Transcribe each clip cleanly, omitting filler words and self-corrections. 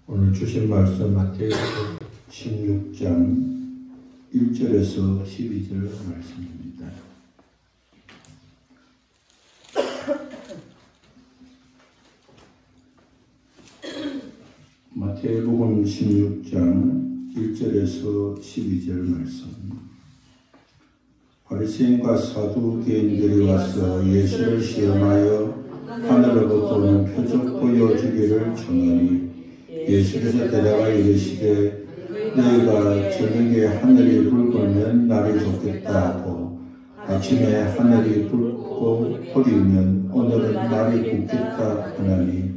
오늘 주신 말씀 마태복음 16장 1절에서 12절 말씀입니다. 마태복음 16장 1절에서 12절 말씀. 바리새인과 사두개인들이 와서 예수를 시험하여 하늘로부터 오는 표적 보여주기를 청하니 예수께서 대답하여 이르시되 너희가 저녁에 하늘이 붉으면 날이 좋겠다 하고 아침에 하늘이 붉고 흐리면 오늘은 날이 붓겠다 하나니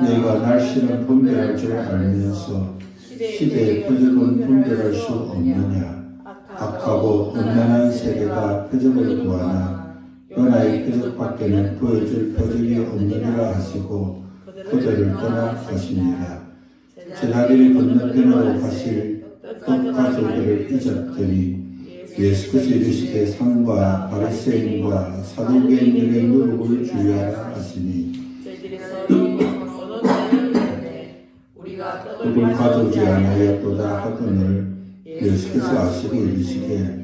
너희가 날씨는 분별할 줄 알면서 시대의 표적은 분별할 수 없느냐. 악하고 음란한 세대가 표적을 구하나 연하의 표적밖에는 보여줄 표적이 없느니라 하시고 그들을 떠나 가시니라. 제자들이 건너편으로 가실 떡가족들을 잊었더니 예수께서 이르시되 상과 바리새인과 사두개인들의 누룩을 주의하라 하시니 떡을 가져오지 아니하였도다 하거늘 예수께서 아시고 이르시되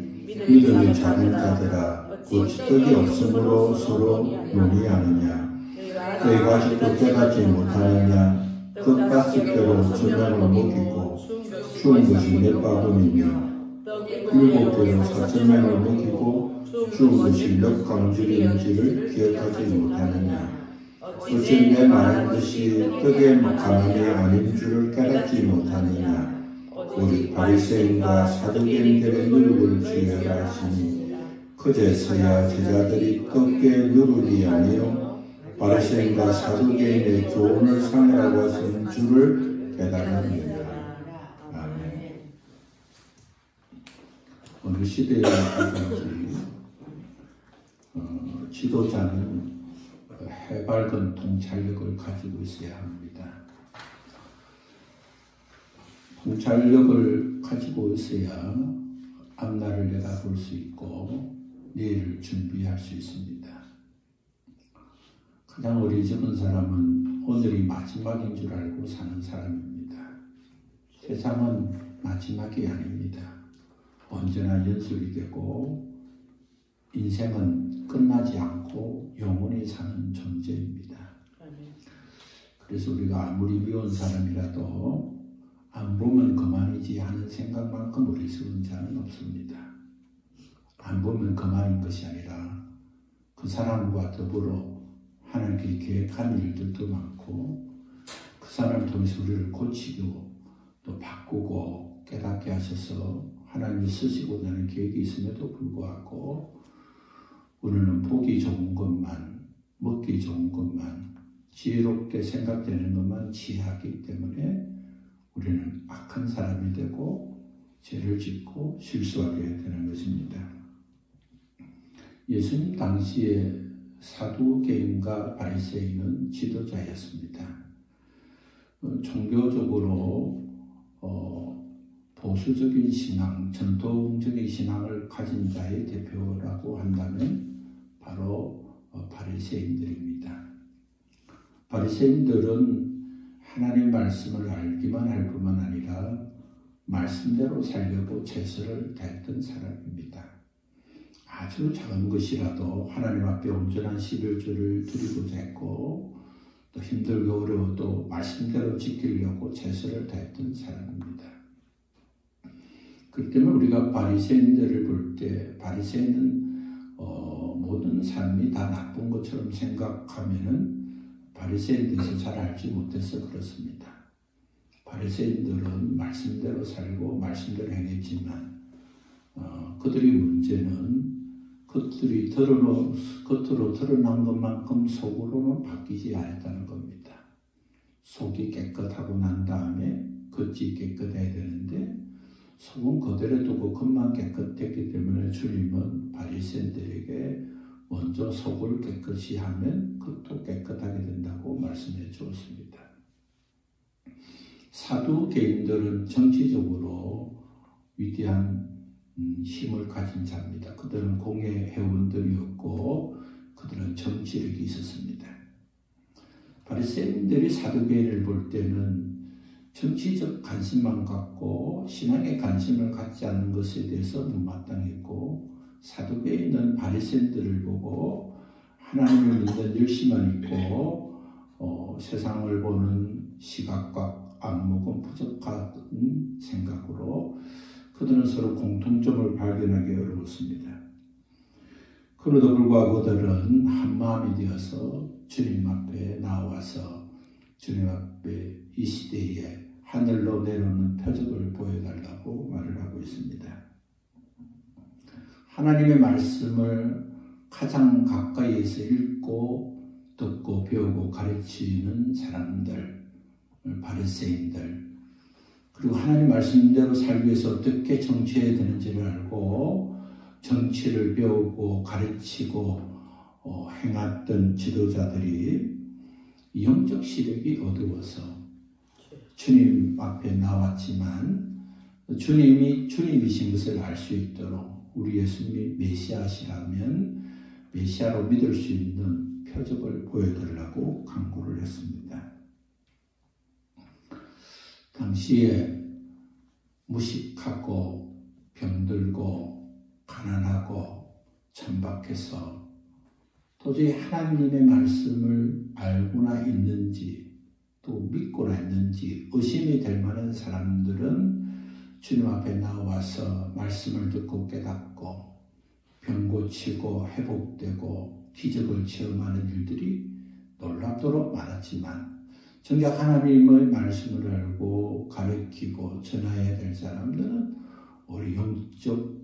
믿음이 작은 자들아 곧 떡이 없으므로 서로 논의하느냐. 너희가 아직도 깨닫지 못하느냐. 떡5개로 저녁을 먹이고 죽은 것이 몇 바구니며 7개로 4,000명을 먹이고 죽은 것이 몇 강줄이인지를 기억하지 못하느냐. 어찌 내 말한 것이 떡의 가늠이 아닌 줄을 깨닫지 못하느냐. 우리 바리새인과 사두개인들의 누룩을 주의하라 하시니 그제서야 제자들이 떡의 누룩이 아니요 바리새인과 사두개인의 교훈을 상하라고 하시는 줄을 깨달았느니라. 아멘. 어느 시대에 가든지 지도자는 해맑은 통찰력을 가지고 있어야 합니다. 통찰력을 가지고 있어야 앞날을 내다볼 수 있고 내일을 준비할 수 있습니다. 가장 어리석은 사람은 오늘이 마지막인 줄 알고 사는 사람입니다. 세상은 마지막이 아닙니다. 언제나 연속이 되고 인생은 끝나지 않고 영원히 사는 존재입니다. 그래서 우리가 아무리 미운 사람이라도 안 보면 그만이지 하는 생각만큼 어리석은 자는 없습니다. 안 보면 그만인 것이 아니라 그 사람과 더불어 하나님께 계획한 일들도 많고 그 사람을 통해서 우리를 고치고 또 바꾸고 깨닫게 하셔서 하나님이 쓰시고자 하는 계획이 있음에도 불구하고 우리는 보기 좋은 것만, 먹기 좋은 것만, 지혜롭게 생각되는 것만 취하기 때문에 우리는 악한 사람이 되고 죄를 짓고 실수하게 되는 것입니다. 예수님 당시에 사두개인과 바리새인은 지도자였습니다. 종교적으로 보수적인 신앙, 전통적인 신앙을 가진 자의 대표라고 한다면 바로 바리새인들입니다. 바리새인들은 하나님 말씀을 알기만 할 뿐만 아니라 말씀대로 살려고 최선을 다했던 사람입니다. 아주 작은 것이라도 하나님 앞에 온전한 11조를 드리고자 했고 또 힘들고 어려워도 말씀대로 지키려고 최선을 다했던 사람입니다. 그렇기 때문에 우리가 바리새인들을 볼 때 바리새인은 모든 삶이 다 나쁜 것처럼 생각하면은 바리새인에 대해서 잘 알지 못해서 그렇습니다. 바리새인들은 말씀대로 살고 말씀대로 행했지만 그들의 문제는 그들이 겉으로 드러난 것만큼 속으로는 바뀌지 않았다는 겁니다. 속이 깨끗하고 난 다음에 겉이 깨끗해야 되는데 속은 그대로 두고 겉만 깨끗했기 때문에 주님은 바리새인들에게 먼저 속을 깨끗이 하면 겉도 깨끗하게 된다고 말씀해 주었습니다. 사두개인들은 정치적으로 위대한 힘을 가진 자입니다. 그들은 공예 회원들이었고 그들은 정치력이 있었습니다. 바리새인들이 사두개인을 볼 때는 정치적 관심만 갖고 신앙에 관심을 갖지 않는 것에 대해서 못마땅했고, 사두개인은 바리새인들을 보고 하나님을 믿는 열심만 있고 세상을 보는 시각과 안목은 부족한 생각으로 그들은 서로 공통점을 발견하기 어려웠습니다. 그럼에도 불구하고 그들은 한마음이 되어서 주님 앞에 나와서 주님 앞에 이 시대에 하늘로 내려오는 표적을 보여달라고 말을 하고 있습니다. 하나님의 말씀을 가장 가까이에서 읽고 듣고 배우고 가르치는 사람들, 바리새인들, 그리고 하나님 말씀대로 살기 위해서 어떻게 정치해야 되는지를 알고 정치를 배우고 가르치고 행했던 지도자들이 영적 시력이 어두워서 주님 앞에 나왔지만 주님이 주님이신 것을 알 수 있도록 우리 예수님이 메시아시라면 메시아로 믿을 수 있는 표적을 보여달라고 강구를 했습니다. 당시에 무식하고 병들고 가난하고 천박해서 도저히 하나님의 말씀을 알고나 있는지 또 믿고나 있는지 의심이 될 만한 사람들은 주님 앞에 나와서 말씀을 듣고 깨닫고 병 고치고 회복되고 기적을 체험하는 일들이 놀랍도록 많았지만, 정작 하나님의 말씀을 알고 가르치고 전해야 될 사람들은 우리 영적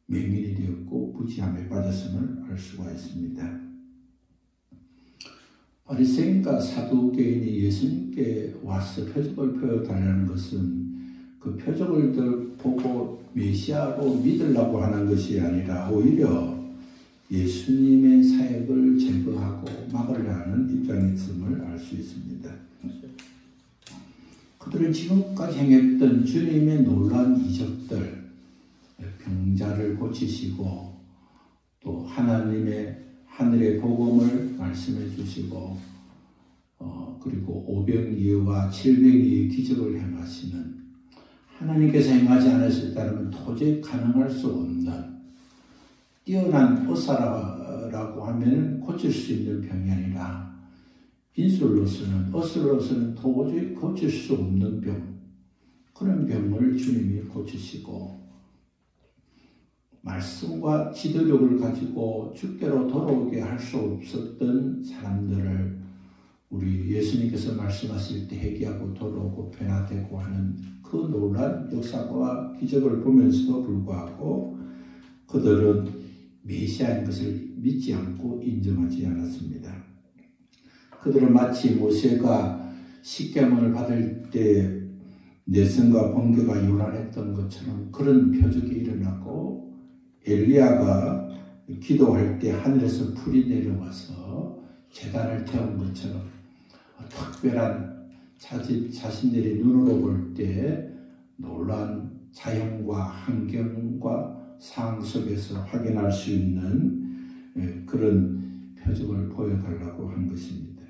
맹인이 되었고 부지함에 빠졌음을 알 수가 있습니다. 바리새인과 사두개인이 예수님께 와서 표적을 보여달라는 것은 그 표적을 보고 메시아로 믿으려고 하는 것이 아니라 오히려 예수님의 사역을 제거하고 막으려 하는 입장이었음을 알 수 있습니다. 그들은 지금까지 행했던 주님의 놀라운 이적들, 병자를 고치시고 또 하나님의 하늘의 복음을 말씀해 주시고 그리고 오병이어와 칠병이의 기적을 행하시는, 하나님께서 행하지 않으셨다면 도저히 가능할 수 없는 뛰어난 의사라고 하면 고칠 수 있는 병이 아니라 어슬로서는 도저히 고칠 수 없는 병, 그런 병을 주님이 고치시고 말씀과 지도력을 가지고 주께로 돌아오게 할 수 없었던 사람들을 우리 예수님께서 말씀하실 때 회개하고 돌아오고 변화되고 하는 그 놀라운 역사와 기적을 보면서도 불구하고 그들은 메시아인 것을 믿지 않고 인정하지 않았습니다. 그들은 마치 모세가 십계명을 받을 때 내성과 번개가 요란했던 것처럼 그런 표적이 일어나고, 엘리야가 기도할 때 하늘에서 불이 내려와서 제단을 태운 것처럼 특별한 자신들이 눈으로 볼 때 놀라운 자연과 환경과 상황 속에서 확인할 수 있는 그런 표적을 보여달라고 한 것입니다.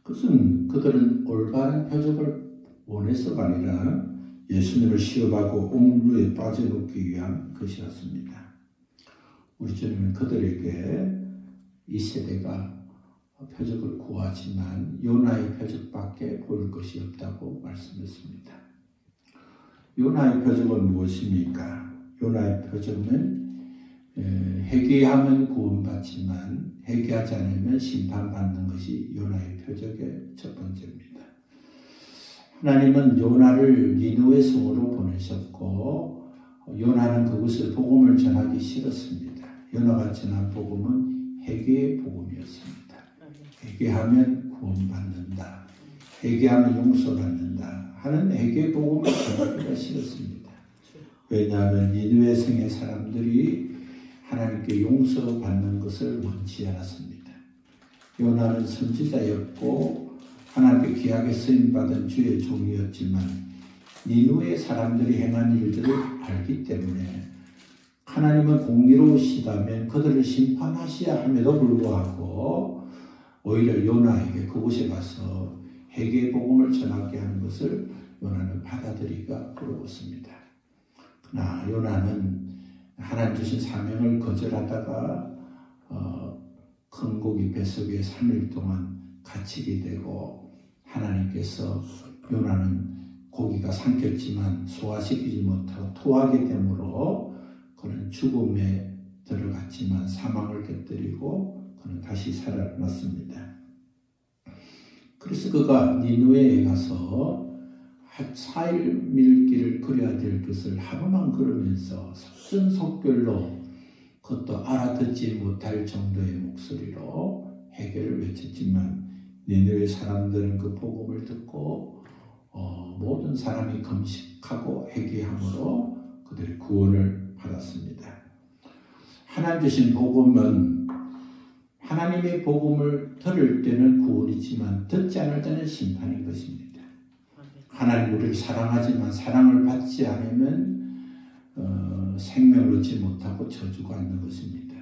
그들은 올바른 표적을 원해서가 아니라 예수님을 시험하고 옥류에 빠져놓기 위한 것이었습니다. 우리 주님은 그들에게 이 세대가 표적을 구하지만 요나의 표적밖에 보일 것이 없다고 말씀했습니다. 요나의 표적은 무엇입니까? 요나의 표적은 회개하면 구원받지만 회개하지 않으면 심판받는 것이 요나의 표적의 첫 번째입니다. 하나님은 요나를 니느웨 성으로 보내셨고 요나는 그곳에 복음을 전하기 싫었습니다. 요나가 전한 복음은 회개의 복음이었습니다. 회개하면 구원받는다, 회개하면 용서받는다 하는 회개의 복음을 전하기가 싫었습니다. 왜냐하면 니느웨 성의 사람들이 하나님께 용서받는 것을 원치 않았습니다. 요나는 선지자였고 하나님께 귀하게 쓰임받은 주의 종이었지만 니느웨 사람들이 행한 일들을 알기 때문에 하나님은 공의로우시다면 그들을 심판하셔야 함에도 불구하고 오히려 요나에게 그곳에 가서 회개 복음을 전하게 하는 것을 요나는 받아들이기가 어려웠습니다. 그러나 요나는 하나님 주신 사명을 거절하다가 큰 고기 뱃속에 3일 동안 갇히게 되고 하나님께서 요나는 고기가 삼켰지만 소화시키지 못하고 토하게 되므로 그는 죽음에 들어갔지만 사망을 곁들이고 그는 다시 살아났습니다. 그래서 그가 니느웨에 가서 4일 밀길을 걸어야 될 것을 하루만 걸으면서 속전속결로 그것도 알아듣지 못할 정도의 목소리로 회개를 외쳤지만 니느웨 사람들은 그 복음을 듣고 모든 사람이 금식하고 회개함으로 그들이 구원을 받았습니다. 하나님 주신 복음은 하나님의 복음을 들을 때는 구원이지만 듣지 않을 때는 심판인 것입니다. 하나님 우리를 사랑하지만 사랑을 받지 않으면 생명을 얻지 못하고 저주가 있는 것입니다.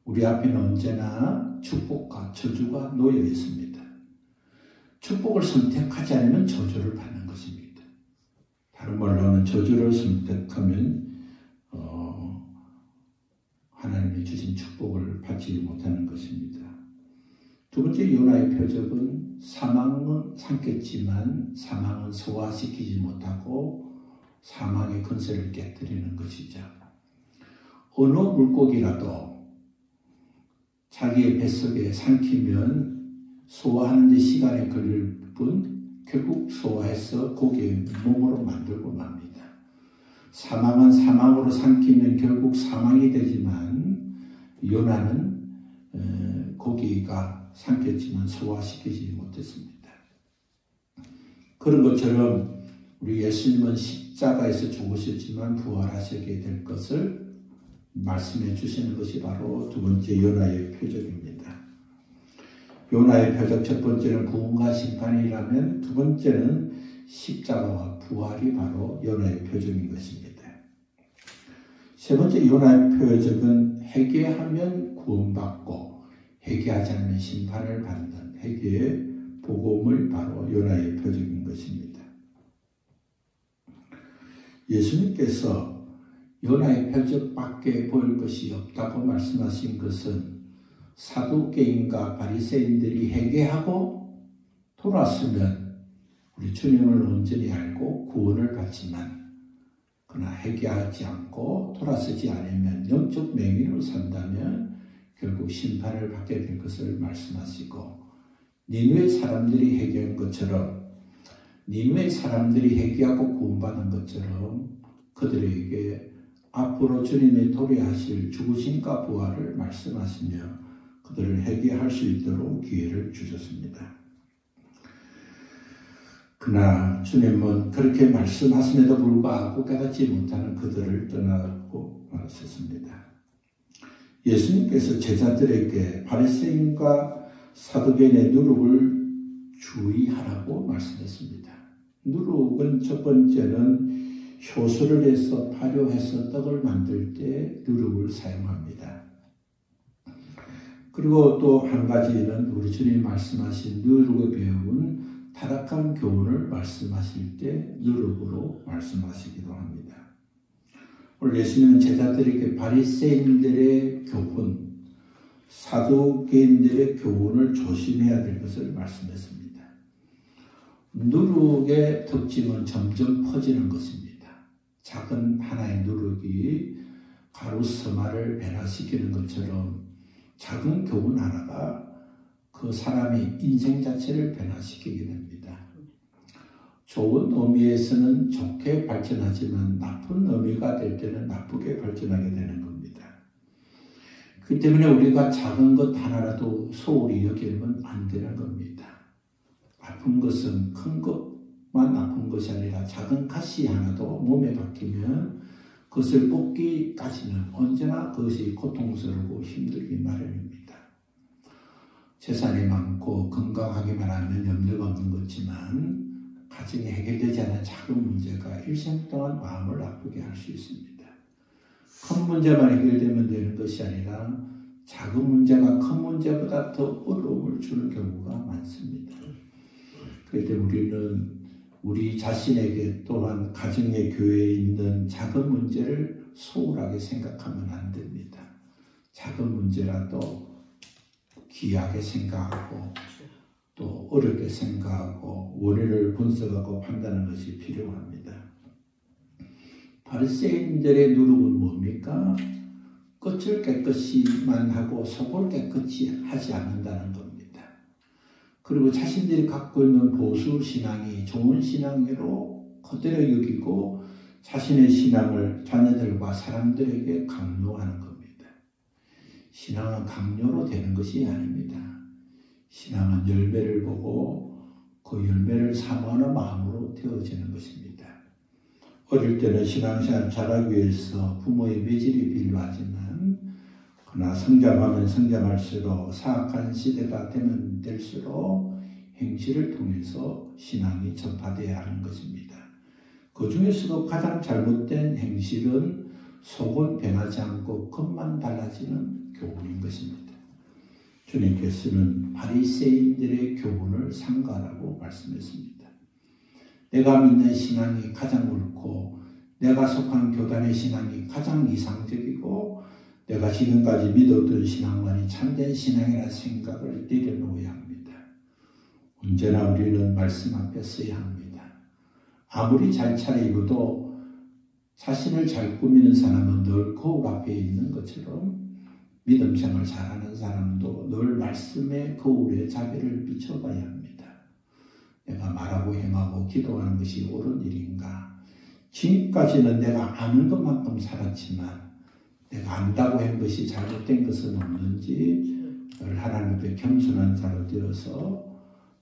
우리 앞에는 언제나 축복과 저주가 놓여 있습니다. 축복을 선택하지 않으면 저주를 받는 것입니다. 다른 말로는 저주를 선택하면 하나님이 주신 축복을 받지 못하는 것입니다. 두 번째 요나의 표적은 사망은 삼켰지만 사망은 소화시키지 못하고 사망의 근세를 깨뜨리는 것이죠. 어느 물고기라도 자기의 뱃속에 삼키면 소화하는 데 시간이 걸릴 뿐 결국 소화해서 고기의 몸으로 만들고 맙니다. 사망은 사망으로 삼키면 결국 사망이 되지만 요나는 고기가 삼켰지만 소화시키지 못했습니다. 그런 것처럼 우리 예수님은 십자가에서 죽으셨지만 부활하시게 될 것을 말씀해 주시는 것이 바로 두 번째 요나의 표적입니다. 요나의 표적 첫 번째는 구원과 심판이라면 두 번째는 십자가와 부활이 바로 요나의 표적인 것입니다. 세 번째 요나의 표적은 회개하면 구원받고 회개하지 않으면 심판을 받는 회개의 복음을 바로 요나의 표적인 것입니다. 예수님께서 요나의 표적밖에 보일 것이 없다고 말씀하신 것은 사두개인과 바리새인들이 회개하고 돌아서면 우리 주님을 온전히 알고 구원을 받지만 그러나 회개하지 않고 돌아서지 않으면 영적 맹인으로 산다면 결국 심판을 받게 될 것을 말씀하시고 니느웨 사람들이 회개한 것처럼 니느웨 사람들이 회개하고 구원받은 것처럼 그들에게 앞으로 주님의 도래하실 죽으심과 부활을 말씀하시며 그들을 회개할 수 있도록 기회를 주셨습니다. 그러나 주님은 그렇게 말씀하심에도 불구하고 깨닫지 못하는 그들을 떠나고 말하셨습니다. 예수님께서 제자들에게 바리새인과 사두개인의 누룩을 주의하라고 말씀했습니다. 누룩은 첫 번째는 효소를 해서 발효해서 떡을 만들 때 누룩을 사용합니다. 그리고 또 한 가지는 우리 주님이 말씀하신 누룩의 배움은 타락한 교훈을 말씀하실 때 누룩으로 말씀하시기도 합니다. 오늘 예수님은 제자들에게 바리새인들의 교훈, 사두개인들의 교훈을 조심해야 될 것을 말씀했습니다. 누룩의 특징은 점점 퍼지는 것입니다. 작은 하나의 누룩이 가루 서마를 변화시키는 것처럼 작은 교훈 하나가 그 사람의 인생 자체를 변화시키게 됩니다. 좋은 의미에서는 좋게 발전하지만 나쁜 의미가 될 때는 나쁘게 발전하게 되는 겁니다. 그렇기 때문에 우리가 작은 것 하나라도 소홀히 여기면 안 되는 겁니다. 아픈 것은 큰 것만 아픈 것이 아니라 작은 가시 하나도 몸에 박히면 그것을 뽑기까지는 언제나 그것이 고통스럽고 힘들기 마련입니다. 재산이 많고 건강하기만 하면 염려가 없는 것지만 가정이 해결되지 않은 작은 문제가 일생 동안 마음을 아프게 할 수 있습니다. 큰 문제만 해결되면 되는 것이 아니라 작은 문제가 큰 문제보다 더 어려움을 주는 경우가 많습니다. 그때 우리는 우리 자신에게 또한 가정의 교회에 있는 작은 문제를 소홀하게 생각하면 안 됩니다. 작은 문제라도 귀하게 생각하고 또 어렵게 생각하고 원인을 분석하고 판단하는 것이 필요합니다. 바리새인들의 누룩은 뭡니까? 끝을 깨끗이만 하고 속을 깨끗이 하지 않는다는 겁니다. 그리고 자신들이 갖고 있는 보수 신앙이 좋은 신앙으로 그대로 여기고 자신의 신앙을 자녀들과 사람들에게 강요하는 겁니다. 신앙은 강요로 되는 것이 아닙니다. 신앙은 열매를 보고 그 열매를 사모하는 마음으로 되어지는 것입니다. 어릴 때는 신앙생활을 잘하기 위해서 부모의 매질이 필요하지만 그러나 성장하면 성장할수록 사악한 시대가 되면 될수록 행실을 통해서 신앙이 전파되어야 하는 것입니다. 그 중에서도 가장 잘못된 행실은 속은 변하지 않고 겉만 달라지는 교훈인 것입니다. 주님께서는 바리새인들의 교훈을 삼가라고 말씀했습니다. 내가 믿는 신앙이 가장 옳고 내가 속한 교단의 신앙이 가장 이상적이고 내가 지금까지 믿었던 신앙만이 참된 신앙이라는 생각을 내려놓아야 합니다. 언제나 우리는 말씀 앞에 서야 합니다. 아무리 잘 차려입어도 자신을 잘 꾸미는 사람은 늘 거울 앞에 있는 것처럼 믿음 생활 잘하는 사람도 늘 말씀의 거울에 자기를 비춰봐야 합니다. 내가 말하고 행하고 기도하는 것이 옳은 일인가? 지금까지는 내가 아는 것만큼 살았지만 내가 안다고 한 것이 잘못된 것은 없는지 늘 하나님 앞에 겸손한 자로 되어서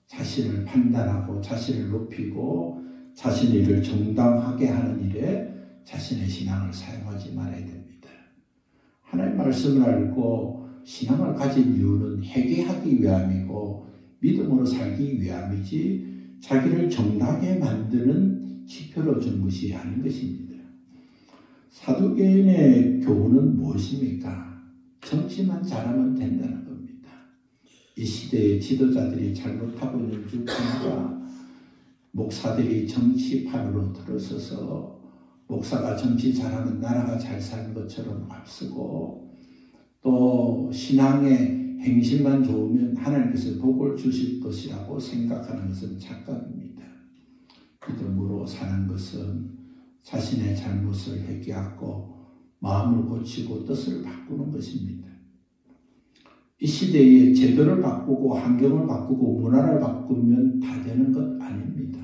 자신을 판단하고 자신을 높이고 자신의 일을 정당하게 하는 일에 자신의 신앙을 사용하지 말아야 됩니다. 하나님의 말씀을 알고 신앙을 가진 이유는 회개하기 위함이고 믿음으로 살기 위함이지 자기를 정당하게 만드는 지표로 준 것이 아닌 것입니다. 사두개인의 교훈은 무엇입니까? 정치만 잘하면 된다는 겁니다. 이 시대의 지도자들이 잘못하고 있는 중 하나가 목사들이 정치판으로 들어서서 목사가 정치 잘하면 나라가 잘 사는 것처럼 앞서고 또 신앙의 행실만 좋으면 하나님께서 복을 주실 것이라고 생각하는 것은 착각입니다. 믿음으로 사는 것은 자신의 잘못을 회개하고 마음을 고치고 뜻을 바꾸는 것입니다. 이 시대에 제도를 바꾸고 환경을 바꾸고 문화를 바꾸면 다 되는 것 아닙니다.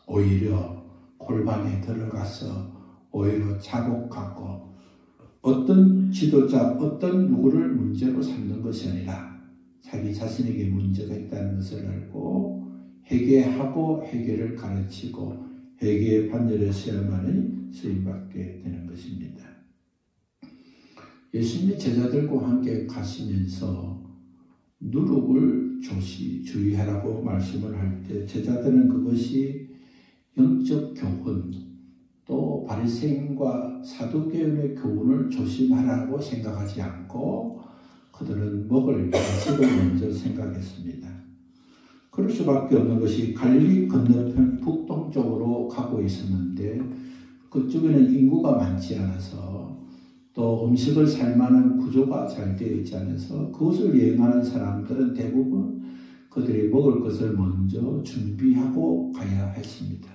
오히려 골방에 들어가서 오히려 자복하고 어떤 지도자, 어떤 누구를 문제로 삼는 것이 아니라 자기 자신에게 문제가 있다는 것을 알고 회개하고 회개를 가르치고 회개의 판결에 서야만이 쓰임받게 되는 것입니다. 예수님이 제자들과 함께 가시면서 누룩을 주의하라고 말씀을 할 때 제자들은 그것이 영적 교훈 또 바리새인과 사두개인의 교훈을 조심하라고 생각하지 않고 그들은 먹을 양식을 먼저 생각했습니다. 그럴 수밖에 없는 것이 갈릴리 건너편 북동쪽으로 가고 있었는데 그쪽에는 인구가 많지 않아서 또 음식을 살 만한 구조가 잘 되어 있지 않아서 그것을 여행하는 사람들은 대부분 그들이 먹을 것을 먼저 준비하고 가야 했습니다.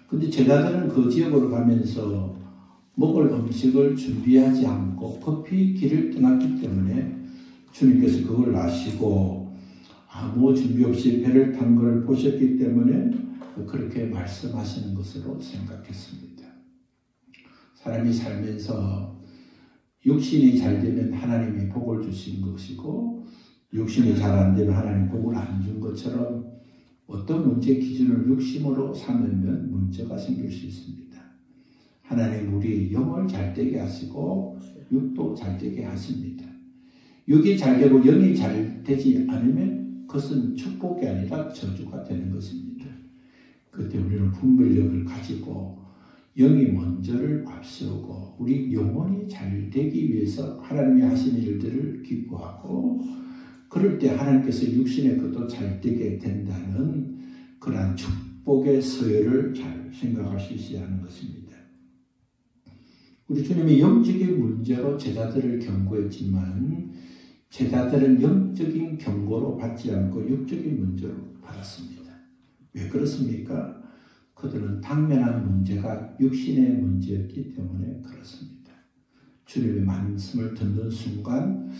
그런데 제자들은 그 지역으로 가면서 먹을 음식을 준비하지 않고 급히 길을 떠났기 때문에 주님께서 그걸 아시고 아무 준비 없이 배를 탄 것을 보셨기 때문에 그렇게 말씀하시는 것으로 생각했습니다. 사람이 살면서 육신이 잘 되면 하나님이 복을 주신 것이고 육신이 잘 안 되면 하나님 복을 안 준 것처럼 어떤 문제 기준을 육심으로 삼으면 문제가 생길 수 있습니다. 하나님 우리 영을 잘 되게 하시고 육도 잘 되게 하십니다. 육이 잘 되고 영이 잘 되지 않으면 그것은 축복이 아니라 저주가 되는 것입니다. 그때 우리는 분별력을 가지고 영이 먼저를 앞세우고 우리 영혼이 잘 되기 위해서 하나님이 하신 일들을 기뻐하고 그럴 때 하나님께서 육신의 것도 잘 되게 된다는 그러한 축복의 서열을 잘 생각할 수 있어야 하는 것입니다. 우리 주님이 영적인 문제로 제자들을 경고했지만 제자들은 영적인 경고로 받지 않고 육적인 문제로 받았습니다. 왜 그렇습니까? 그들은 당면한 문제가 육신의 문제였기 때문에 그렇습니다. 주님의 말씀을 듣는 순간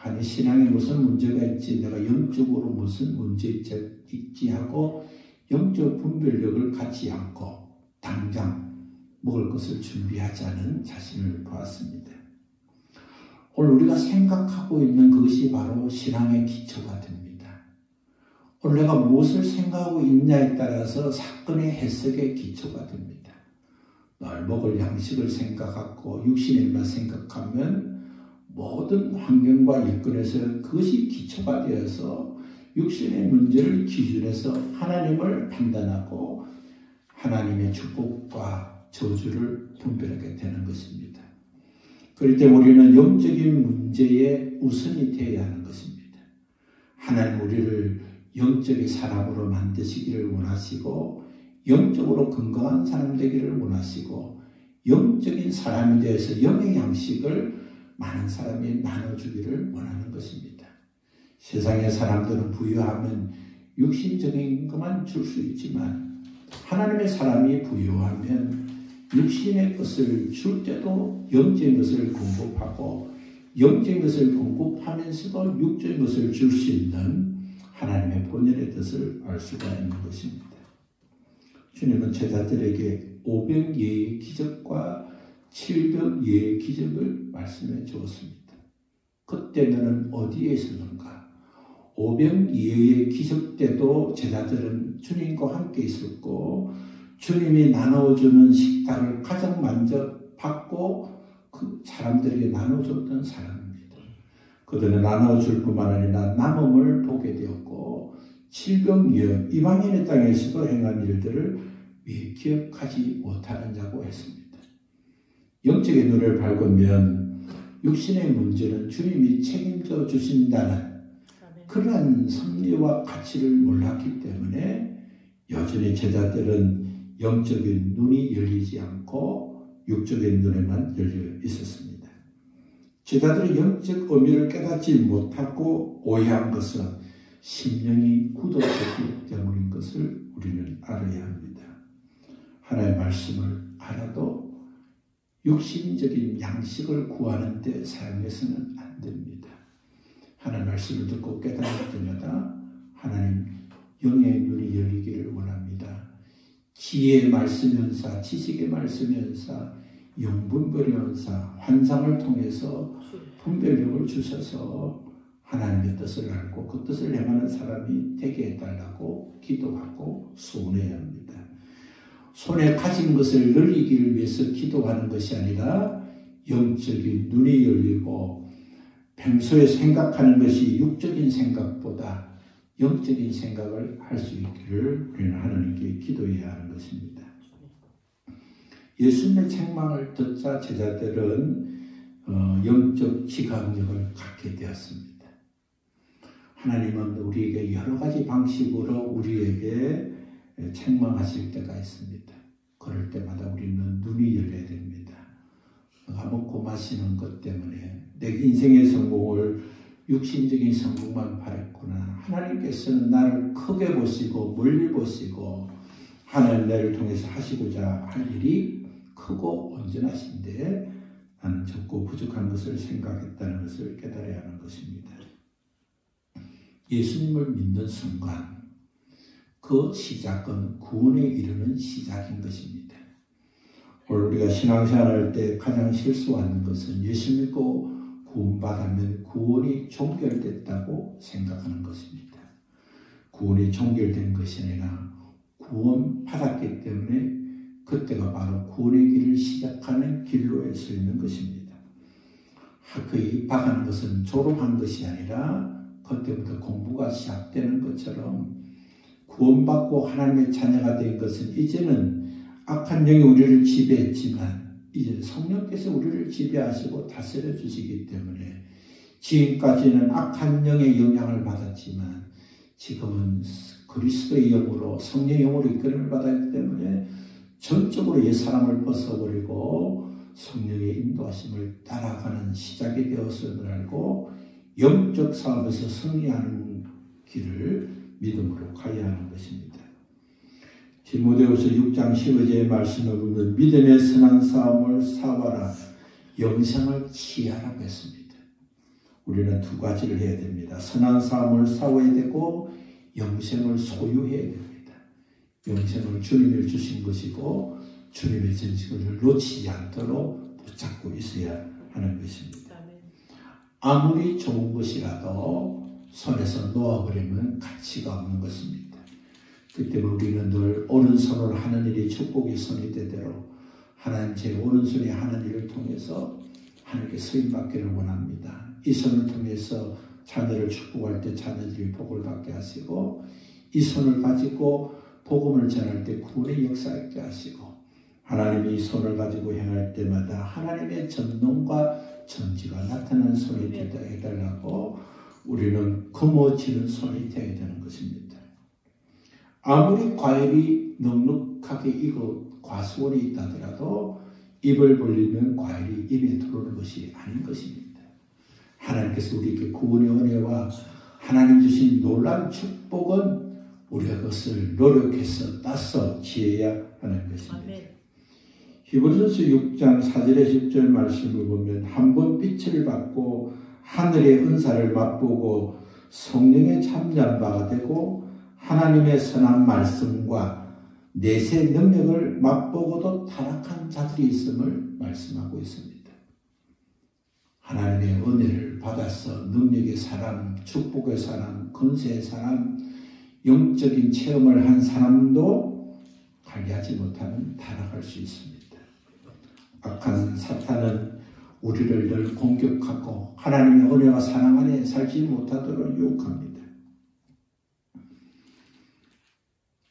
아니 신앙에 무슨 문제가 있지 내가 영적으로 무슨 문제 있지 하고 영적 분별력을 갖지 않고 당장 먹을 것을 준비하자는 자신을 보았습니다. 오늘 우리가 생각하고 있는 그것이 바로 신앙의 기초가 됩니다. 오늘 내가 무엇을 생각하고 있냐에 따라서 사건의 해석의 기초가 됩니다. 늘 먹을 양식을 생각하고 육신의 일만 생각하면 모든 환경과 여건에서 그것이 기초가 되어서 육신의 문제를 기준해서 하나님을 판단하고 하나님의 축복과 저주를 분별하게 되는 것입니다. 그럴 때 우리는 영적인 문제에 우선이 되어야 하는 것입니다. 하나님 우리를 영적인 사람으로 만드시기를 원하시고 영적으로 건강한 사람 되기를 원하시고 영적인 사람에 대해서 영의 양식을 많은 사람이 나눠주기를 원하는 것입니다. 세상의 사람들은 부유하면 육신적인 것만 줄 수 있지만 하나님의 사람이 부유하면 육신의 것을 줄 때도 영적인 것을 공급하고 영적인 것을 공급하면서도 육적인 것을 줄 수 있는 하나님의 본연의 뜻을 알 수가 있는 것입니다. 주님은 제자들에게 500예의 기적과 700예의 기적을 말씀해 주었습니다. 그때 너는 어디에 있었는가? 500예의 기적 때도 제자들은 주님과 함께 있었고 주님이 나눠주는 식탁을 가장 먼저 받고 그 사람들에게 나눠줬던 사람입니다. 그들은 나눠줄 뿐만 아니라 남음을 보게 되었고 700여 이방인의 땅에서도 행한 일들을 왜 기억하지 못하는 자고 했습니다. 영적의 눈을 밝으면 육신의 문제는 주님이 책임져 주신다는 그러한 섭리와 가치를 몰랐기 때문에 여전히 제자들은 영적인 눈이 열리지 않고 육적인 눈에만 열려 있었습니다. 제자들이 영적 의미를 깨닫지 못하고 오해한 것은 심령이 굳어졌기 때문인 것을 우리는 알아야 합니다. 하나님의 말씀을 알아도 육신적인 양식을 구하는 데 사용해서는 안 됩니다. 하나님의 말씀을 듣고 깨달을 때마다 하나님 영의 눈이 열리기를 원합니다. 지혜의 말씀연사, 지식의 말씀연사, 영분별연사, 환상을 통해서 분별력을 주셔서 하나님의 뜻을 알고 그 뜻을 행하는 사람이 되게 해달라고 기도하고 소원해야 합니다. 손에 가진 것을 늘리기를 위해서 기도하는 것이 아니라 영적인 눈이 열리고 평소에 생각하는 것이 육적인 생각보다 영적인 생각을 할 수 있기를 우리는 하나님께 기도해야 하는 것입니다. 예수님의 책망을 듣자 제자들은 영적 지각력을 갖게 되었습니다. 하나님은 우리에게 여러 가지 방식으로 우리에게 책망하실 때가 있습니다. 그럴 때마다 우리는 눈이 열려야 됩니다. 내가 먹고 마시는 것 때문에 내 인생의 성공을 육신적인 성공만 바랬구나. 하나님께서는 나를 크게 보시고 멀리 보시고 하나님 나를 통해서 하시고자 할 일이 크고 온전하신데 나는 적고 부족한 것을 생각했다는 것을 깨달아야 하는 것입니다. 예수님을 믿는 순간 그 시작은 구원에 이르는 시작인 것입니다. 오늘 우리가 신앙생활할 때 가장 실수하는 것은 예수 믿고 구원받으면 구원이 종결됐다고 생각하는 것입니다. 구원이 종결된 것이 아니라 구원받았기 때문에 그때가 바로 구원의 길을 시작하는 길로에 서 있는 것입니다. 학교에 입학하는 것은 졸업한 것이 아니라 그때부터 공부가 시작되는 것처럼 구원받고 하나님의 자녀가 된 것은 이제는 악한 영이 우리를 지배했지만 이제 성령께서 우리를 지배하시고 다스려 주시기 때문에 지금까지는 악한 영의 영향을 받았지만 지금은 그리스도의 영으로 성령의 영으로 이끌림을 받았기 때문에 전적으로 옛사람을 벗어버리고 성령의 인도하심을 따라가는 시작이 되었음을 알고 영적 싸움에서 승리하는 길을 믿음으로 가야 하는 것입니다. 디모데후서 6장 15절의 말씀을 보면 믿음의 선한 싸움을 싸워라 영생을 취하라고 했습니다. 우리는 두 가지를 해야 됩니다. 선한 싸움을 싸워야 되고 영생을 소유해야 됩니다. 영생을 주님이 주신 것이고 주님의 전식을 놓치지 않도록 붙잡고 있어야 하는 것입니다. 아무리 좋은 것이라도 손에서 놓아버리면 가치가 없는 것입니다. 그 때문에 우리는 늘 오른손으로 하는 일이 축복의 손이 되도록 하나님 제 오른손에 하는 일을 통해서 하나님께 쓰임받기를 원합니다. 이 손을 통해서 자녀를 축복할 때 자녀들이 복을 받게 하시고 이 손을 가지고 복음을 전할 때 구원의 역사있게 하시고 하나님이 이 손을 가지고 행할 때마다 하나님의 전능과 전지가 나타나는 손이 되게 해달라고 우리는 거머쥐는 손이 되어야 되는 것입니다. 아무리 과일이 넉넉하게 익어 과수원이 있다 하더라도 입을 벌리면 과일이 입에 들어오는 것이 아닌 것입니다. 하나님께서 우리에게 구원의 은혜와 하나님 주신 놀라운 축복은 우리가 그것을 노력해서 따서 지어야 하는 것입니다. 히브리서 6장 4절에 10절 말씀을 보면 한번 빛을 받고 하늘의 은사를 맛보고 성령의 참여한 바가 되고 하나님의 선한 말씀과 내세 능력을 맛보고도 타락한 자들이 있음을 말씀하고 있습니다. 하나님의 은혜를 받아서 능력의 사람, 축복의 사람, 권세의 사람, 영적인 체험을 한 사람도 관리하지 못하면 타락할 수 있습니다. 악한 사탄은 우리를 늘 공격하고 하나님의 은혜와 사랑 안에 살지 못하도록 유혹합니다.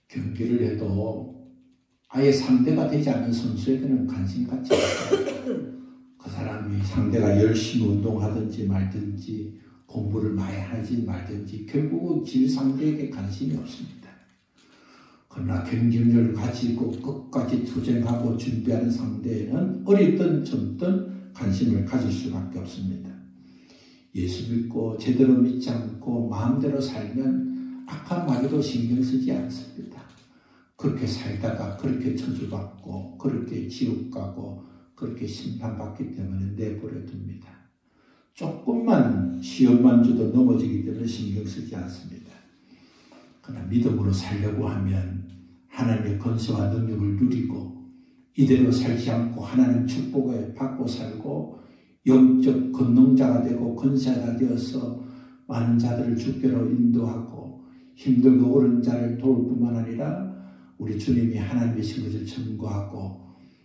경기를 해도 아예 상대가 되지 않는 선수에게는 관심 갖지 않아요. 그 사람이 상대가 열심히 운동하든지 말든지 공부를 많이 하지 말든지 결국은 질 상대에게 관심이 없습니다. 그러나 경쟁력을 가지고 끝까지 투쟁하고 준비하는 상대에는 어리든 젊든 관심을 가질 수밖에 없습니다. 예수 믿고 제대로 믿지 않고 마음대로 살면 악한 마귀도 신경 쓰지 않습니다. 그렇게 살다가 그렇게 저주받고 그렇게 지옥 가고 그렇게 심판받기 때문에 내버려 둡니다. 조금만 시험만 줘도 넘어지기 때문에 신경 쓰지 않습니다. 그러나 믿음으로 살려고 하면 하나님의 권세와 능력을 누리고 이대로 살지 않고 하나님 축복을 받고 살고 영적 권능자가 되고 권세가 되어서 많은 자들을 주께로 인도하고 힘들고 어려운 자를 도울 뿐만 아니라 우리 주님이 하나님이신 것을 증거하고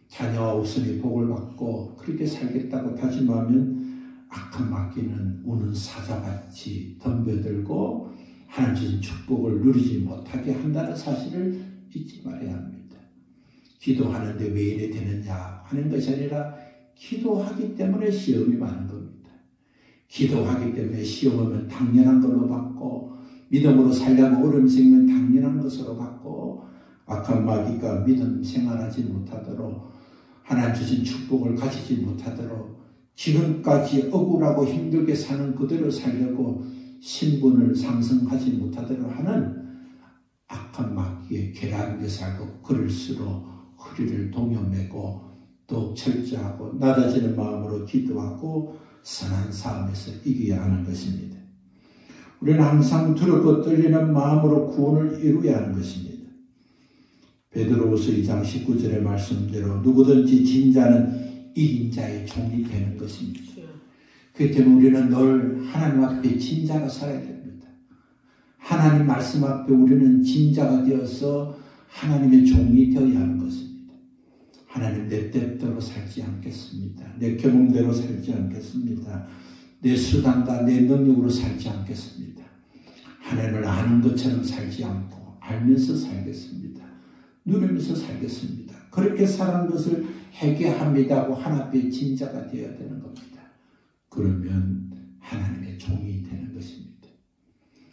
자녀와 우선이 복을 받고 그렇게 살겠다고 다짐하면 악한 마귀는 우는 사자같이 덤벼들고 하나님 주신 축복을 누리지 못하게 한다는 사실을 잊지 말아야 합니다. 기도하는데 왜 이래 되느냐 하는 것이 아니라 기도하기 때문에 시험이 많은 겁니다. 기도하기 때문에 시험하면 당연한 걸로 받고 믿음으로 살려고 어려움 생기면 당연한 것으로 받고 악한 마귀가 믿음 생활하지 못하도록 하나님 주신 축복을 가지지 못하도록 지금까지 억울하고 힘들게 사는 그대로 살려고 신분을 상승하지 못하도록 하는 악한 마귀의 계략에 살고 그럴수록 허리를 동여매고 또 철저하고 낮아지는 마음으로 기도하고 선한 싸움에서 이겨야 하는 것입니다. 우리는 항상 두렵고 떨리는 마음으로 구원을 이루어야 하는 것입니다. 베드로후서 2장 19절의 말씀대로 누구든지 진 자는 이긴 자의 종이 되는 것입니다. 그렇기 때문에 우리는 늘 하나님 앞에 진 자가 살아야 됩니다. 하나님 말씀 앞에 우리는 진 자가 되어서 하나님의 종이 되어야 하는 것입니다. 하나님 내 뜻대로 살지 않겠습니다. 내 경험대로 살지 않겠습니다. 내 수단과 내 능력으로 살지 않겠습니다. 하나님을 아는 것처럼 살지 않고 알면서 살겠습니다. 누리면서 살겠습니다. 그렇게 사는 것을 회개합니다 하고 하나님의 진자가 되어야 되는 겁니다. 그러면 하나님의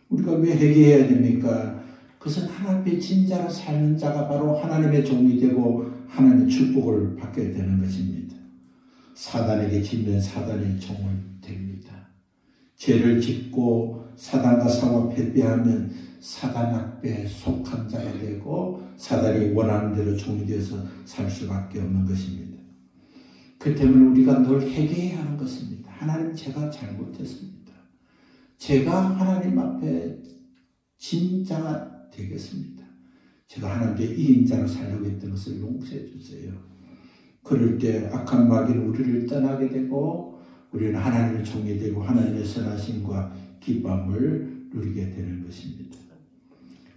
우리가 왜 회개해야 됩니까? 그것은 하나님의 진자로 사는 자가 바로 하나님의 종이 되고 하나님의 축복을 받게 되는 것입니다. 사단에게 지면 사단의 종을 됩니다. 죄를 짓고 사단과 싸워 패배하면 사단 앞에 속한 자가 되고 사단이 원하는 대로 종이 되어서 살 수밖에 없는 것입니다. 그 때문에 우리가 늘 회개해야 하는 것입니다. 하나님, 제가 잘못했습니다. 제가 하나님 앞에 진자가 되겠습니다. 제가 하나님의 이인자로 살려고 했던 것을 용서해 주세요. 그럴 때 악한 마귀는 우리를 떠나게 되고 우리는 하나님의 종이 되고 하나님의 선하심과 기쁨을 누리게 되는 것입니다.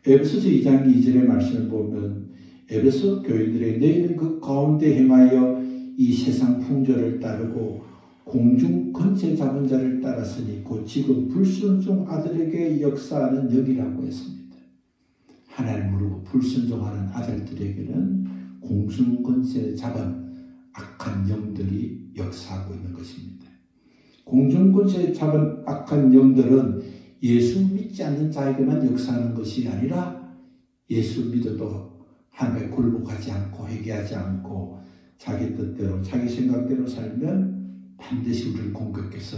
에베소서 2장 2절의 말씀을 보면 에베소 교인들의 너희는 그 가운데 행하여 이 세상 풍조를 따르고 공중 권세 잡은 자를 따랐으니 곧 지금 불순종 아들에게 역사하는 영이라고 했습니다. 하나님 모르고 불순종하는 아들들에게는 공중 권세 잡은 악한 영들이 역사하고 있는 것입니다. 공중 권세 잡은 악한 영들은 예수 믿지 않는 자에게만 역사하는 것이 아니라 예수 믿어도 하나님에 굴복하지 않고 회개하지 않고 자기 뜻대로 자기 생각대로 살면 반드시 우리를 공격해서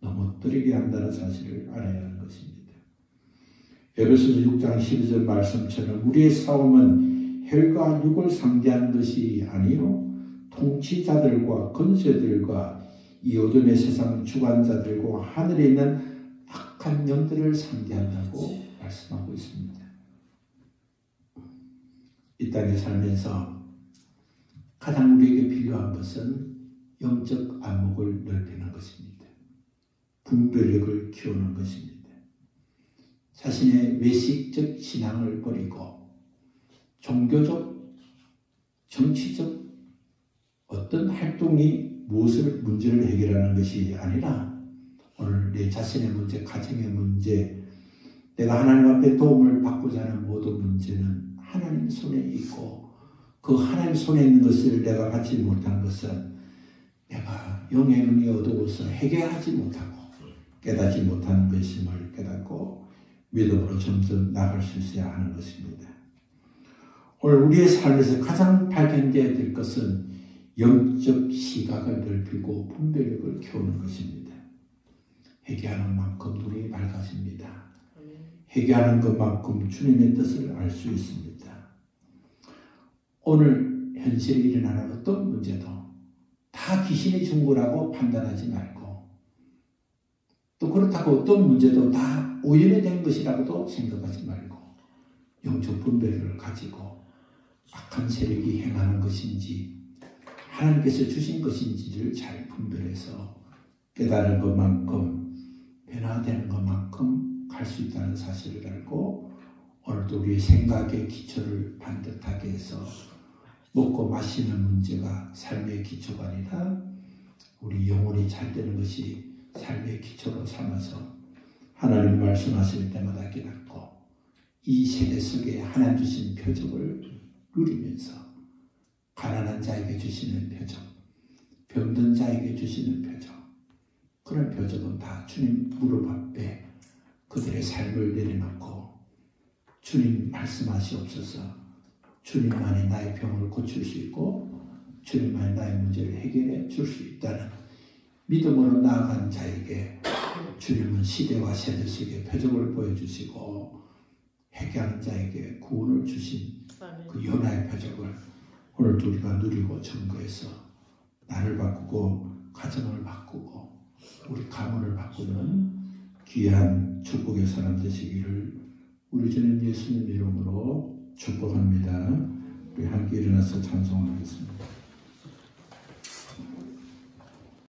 넘어뜨리게 한다는 사실을 알아야 하는 것입니다. 에베소서 6장 12절 말씀처럼 우리의 싸움은 혈과 육을 상대하는 것이 아니요 통치자들과 권세들과 이 어둠의 세상 주관자들과 하늘에 있는 악한 영들을 상대한다고 말씀하고 있습니다. 이 땅에 살면서 가장 우리에게 필요한 것은 영적 안목을 넓히는 것입니다. 분별력을 키우는 것입니다. 자신의 외식적 신앙을 버리고 종교적, 정치적 어떤 활동이 무엇을 문제를 해결하는 것이 아니라 오늘 내 자신의 문제, 가정의 문제, 내가 하나님 앞에 도움을 받고자 하는 모든 문제는 하나님 손에 있고 그 하나님 손에 있는 것을 내가 받지 못한 것은 내가 영의 눈이 어두워서 해결하지 못하고 깨닫지 못하는 것임을 깨닫고 믿음으로 점점 나아갈 수 있어야 하는 것입니다. 오늘 우리의 삶에서 가장 발견되어야 될 것은 영적 시각을 넓히고 분별력을 키우는 것입니다. 회개하는 만큼 눈이 밝아집니다. 회개하는 것만큼 주님의 뜻을 알 수 있습니다. 오늘 현실에 일어나는 어떤 문제도 다 귀신이 준 거라고 판단하지 말고 또 그렇다고 어떤 문제도 다 우연에 된 것이라고도 생각하지 말고 영적 분별을 가지고 악한 세력이 행하는 것인지 하나님께서 주신 것인지를 잘 분별해서 깨달은 것만큼 변화되는 것만큼 갈 수 있다는 사실을 알고 오늘도 우리의 생각의 기초를 반듯하게 해서 먹고 마시는 문제가 삶의 기초가 아니라 우리 영혼이 잘 되는 것이 삶의 기초로 삼아서 하나님 말씀하실 때마다 깨닫고 이 세대 속에 하나님 주신 표적을 누리면서 가난한 자에게 주시는 표적, 병든 자에게 주시는 표적, 그런 표적은 다 주님 무릎 앞에 그들의 삶을 내려놓고 주님 말씀하시옵소서. 주님만이 나의 병을 고칠 수 있고 주님만이 나의 문제를 해결해 줄 수 있다는 믿음으로 나아간 자에게 주님은 시대와 세대 속에 표적을 보여주시고 회개하는 자에게 구원을 주신 그 연하의 표적을 오늘도 우리가 누리고 증거해서 나를 바꾸고 가정을 바꾸고 우리 가문을 바꾸는 귀한 축복의 사람 되시기를 우리 주님 예수님 이름으로 축복합니다.